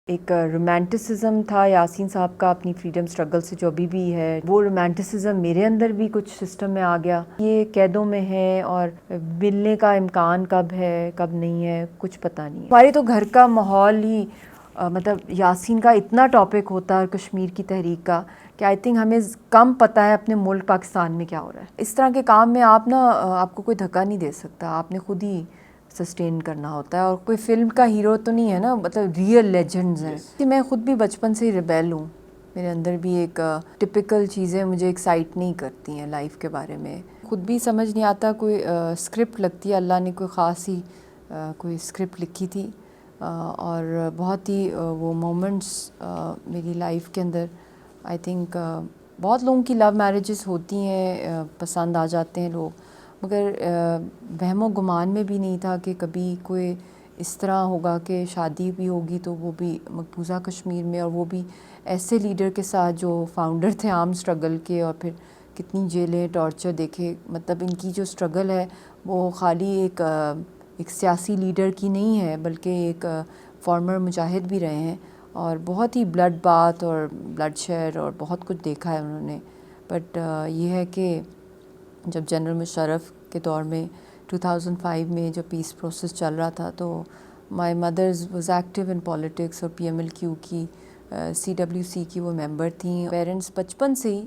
ایک رومانٹسزم تھا یاسین صاحب کا اپنی فریڈم سٹرگل سے جو ابھی بھی ہے، وہ رومانٹسزم میرے اندر بھی کچھ سسٹم میں آ گیا. یہ قیدوں میں ہے اور ملنے کا امکان کب ہے کب نہیں ہے کچھ پتہ نہیں. ہمارے تو گھر کا ماحول ہی مطلب یاسین کا اتنا ٹاپک ہوتا ہے کشمیر کی تحریک کا کہ آئی تھنک ہمیں کم پتہ ہے اپنے ملک پاکستان میں کیا ہو رہا ہے. اس طرح کے کام میں آپ کو کوئی دھکا نہیں دے سکتا، آپ نے خود ہی سسٹین کرنا ہوتا ہے. اور کوئی فلم کا ہیرو تو نہیں ہے نا، مطلب ریئل لیجنڈز ہیں. میں خود بھی بچپن سے ہی ریبیل ہوں، میرے اندر بھی ایک ٹپیکل چیزیں مجھے ایکسائٹ نہیں کرتی ہیں لائف کے بارے میں. خود بھی سمجھ نہیں آتا، کوئی اسکرپٹ لگتی ہے، اللہ نے کوئی خاص ہی کوئی اسکرپٹ لکھی تھی اور بہت ہی وہ مومنٹس میری لائف کے اندر آئی تھنک بہت لوگوں کی لو میرجز ہوتی ہیں، پسند آ جاتے ہیں لوگ، مگر وہم و گمان میں بھی نہیں تھا کہ کبھی کوئی اس طرح ہوگا کہ شادی بھی ہوگی تو وہ بھی مقبوضہ کشمیر میں، اور وہ بھی ایسے لیڈر کے ساتھ جو فاؤنڈر تھے عام اسٹرگل کے، اور پھر کتنی جیلیں ٹارچر دیکھے. مطلب ان کی جو اسٹرگل ہے وہ خالی ایک سیاسی لیڈر کی نہیں ہے، بلکہ ایک فارمر مجاہد بھی رہے ہیں، اور بہت ہی بلڈ بات اور بلڈ شیڈ اور بہت کچھ دیکھا ہے انہوں نے. بٹ یہ ہے کہ جب جنرل مشرف کے دور میں 2005 میں جب پیس پروسیس چل رہا تھا تو my mothers was active in politics, اور پی ایم ایل کیو کی CWC کی وہ ممبر تھیں. پیرنٹس بچپن سے ہی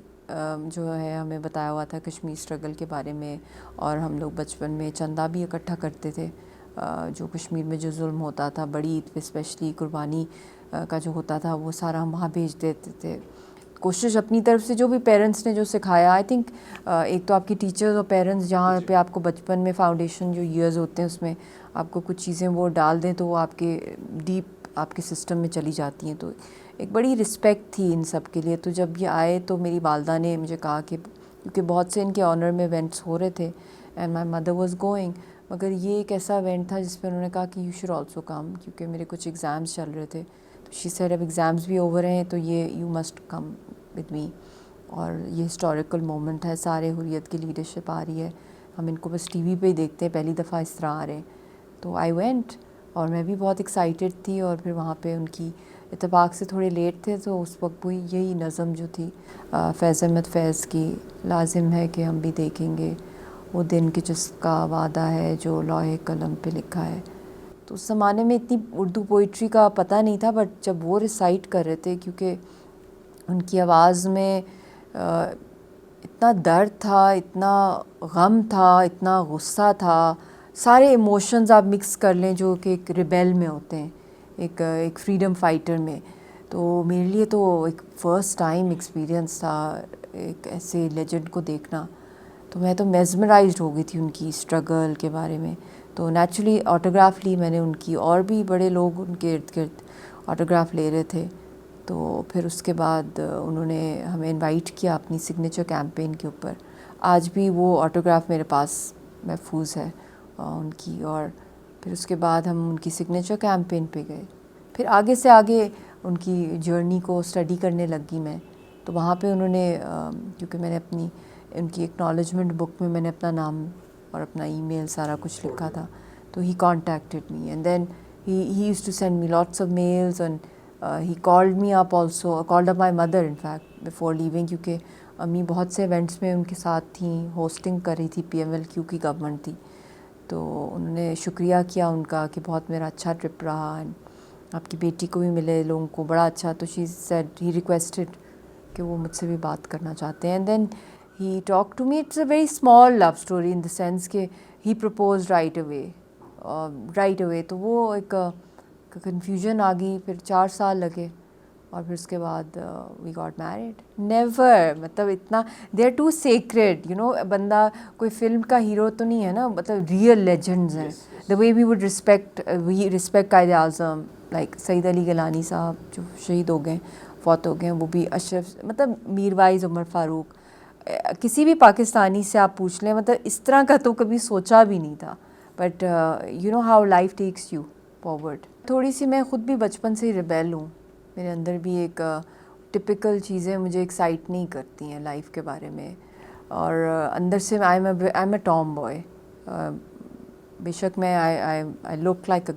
جو ہے ہمیں بتایا ہوا تھا کشمیر اسٹرگل کے بارے میں، اور ہم لوگ بچپن میں چندہ بھی اکٹھا کرتے تھے. جو کشمیر میں جو ظلم ہوتا تھا بڑی عید پہ اسپیشلی قربانی کا جو ہوتا تھا وہ سارا ہم وہاں بھیج دیتے تھے. کوشش اپنی طرف سے جو بھی پیرنٹس نے جو سکھایا، آئی تھنک ایک تو آپ کی ٹیچرز اور پیرنٹس جہاں پہ آپ کو بچپن میں فاؤنڈیشن جو ایئرز ہوتے ہیں اس میں آپ کو کچھ چیزیں وہ ڈال دیں تو وہ آپ کے ڈیپ آپ کے سسٹم میں چلی جاتی ہیں. تو ایک بڑی رسپیکٹ تھی ان سب کے لیے. تو جب یہ آئے تو میری والدہ نے مجھے کہا کہ کیونکہ بہت سے ان کے آنر میں ایونٹس ہو رہے تھے and my mother was going, مگر یہ ایک ایسا ایونٹ تھا جس پہ انہوں نے کہا کہ یو شوڈ آلسو کم، کیونکہ میرے کچھ ایگزامس چل رہے تھے. تو شی سیڈ اب ایگزامس بھی اوور ہیں تو یہ you must come with me. اور یہ ہسٹوریکل مومنٹ ہے، سارے حریت کی لیڈرشپ آ رہی ہے، ہم ان کو بس ٹی وی پہ ہی دیکھتے ہیں، پہلی دفعہ اس طرح آ رہے ہیں. تو آئی وینٹ اور میں بھی بہت ایکسائٹیڈ تھی. اور پھر وہاں پہ ان کی اتفاق سے تھوڑے لیٹ تھے تو اس وقت وہی یہی نظم جو تھی فیض احمد فیض کی، لازم ہے کہ ہم بھی دیکھیں گے وہ دن کہ جس کا وعدہ ہے جو لوح قلم پہ لکھا ہے. تو اس زمانے میں اتنی اردو پوئٹری کا پتہ نہیں تھا، بٹ جب وہ ریسائٹ کر رہے تھے کیونکہ ان کی آواز میں اتنا درد تھا، اتنا غم تھا، اتنا غصہ تھا، سارے ایموشنز آپ مکس کر لیں جو کہ ایک ریبیل میں ہوتے ہیں، ایک فریڈم فائٹر میں. تو میرے لیے تو ایک فرسٹ ٹائم ایکسپیرینس تھا ایک ایسے لیجنڈ کو دیکھنا. تو میں تو میزمرائزڈ ہو گئی تھی ان کی اسٹرگل کے بارے میں. تو نیچرلی آٹوگراف لی میں نے ان کی، اور بھی بڑے لوگ ان کے ارد گرد آٹوگراف لے رہے تھے. تو پھر اس کے بعد انہوں نے ہمیں انوائٹ کیا اپنی سگنیچر کیمپین کے اوپر. آج بھی وہ آٹوگراف میرے پاس محفوظ ہے ان کی. اور پھر اس کے بعد ہم ان کی سگنیچر کیمپین پہ گئے. پھر آگے سے آگے ان کی جرنی کو اسٹڈی کرنے لگ گئی میں. تو وہاں پہ انہوں نے کیونکہ میں نے اپنی ان کی ایکنالجمنٹ بک میں نے اپنا نام اور اپنا ای میل سارا کچھ لکھا تھا. تو he contacted me and then he used to send me lots of mails and he called me up also, called up my mother in fact before leaving, کیونکہ امی بہت سے ایونٹس میں ان کے ساتھ تھیں، ہوسٹنگ کر رہی تھی، PMLQ کی گورنمنٹ تھی. تو انہوں نے شکریہ کیا ان کا کہ بہت میرا اچھا ٹرپ رہا، آپ کی بیٹی کو بھی ملے لوگوں کو بڑا اچھا. تو she said he requested کہ وہ مجھ سے بھی بات کرنا چاہتے ہیں. And then he talked to me. It's a very small love story in the sense کہ he proposed right away. تو وہ ایک کنفیوژن آ گئی. پھر 4 سال لگے اور پھر اس کے بعد وی گاٹ میریڈ. نیور، مطلب اتنا دے آر ٹو سیکریڈ بندہ کوئی فلم کا ہیرو تو نہیں ہے نا، مطلب ریئل لیجنڈز ہیں. دا وے we would respect Quaid Azam like سعید علی گیلانی صاحب جو شہید ہو گئے، فوت ہو گئے. وہ بھی اشرف، مطلب میروائز عمر فاروق، کسی بھی پاکستانی سے آپ پوچھ لیں، مطلب اس طرح کا تو کبھی سوچا بھی نہیں تھا. But how life takes you forward. تھوڑی سی میں خود بھی بچپن سے ہی ریبیل ہوں، میرے اندر بھی ایک ٹپیکل چیزیں مجھے ایکسائٹ نہیں کرتی ہیں لائف کے بارے میں. اور اندر سے I am a tomboy. بے شک میں I look like a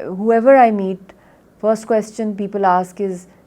whoever I meet, first question people ask is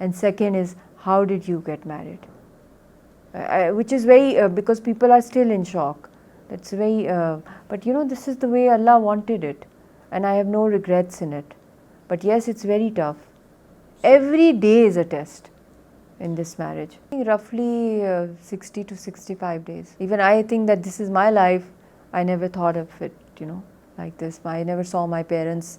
and second is how did you get married, which is very because people are still in shock. That's very but you know, this is the way Allah wanted it, and I have no regrets in it. But yes, it's very tough. Every day is a test in this marriage. I think roughly 60 to 65 days. Even I think that this is my life. I never thought of it, you know, like this. I never saw my parents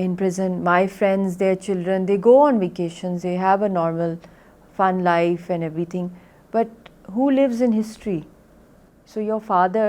in prison. My friends, their children, they go on vacations, they have a normal fun life and everything, but who lives in history? So your father,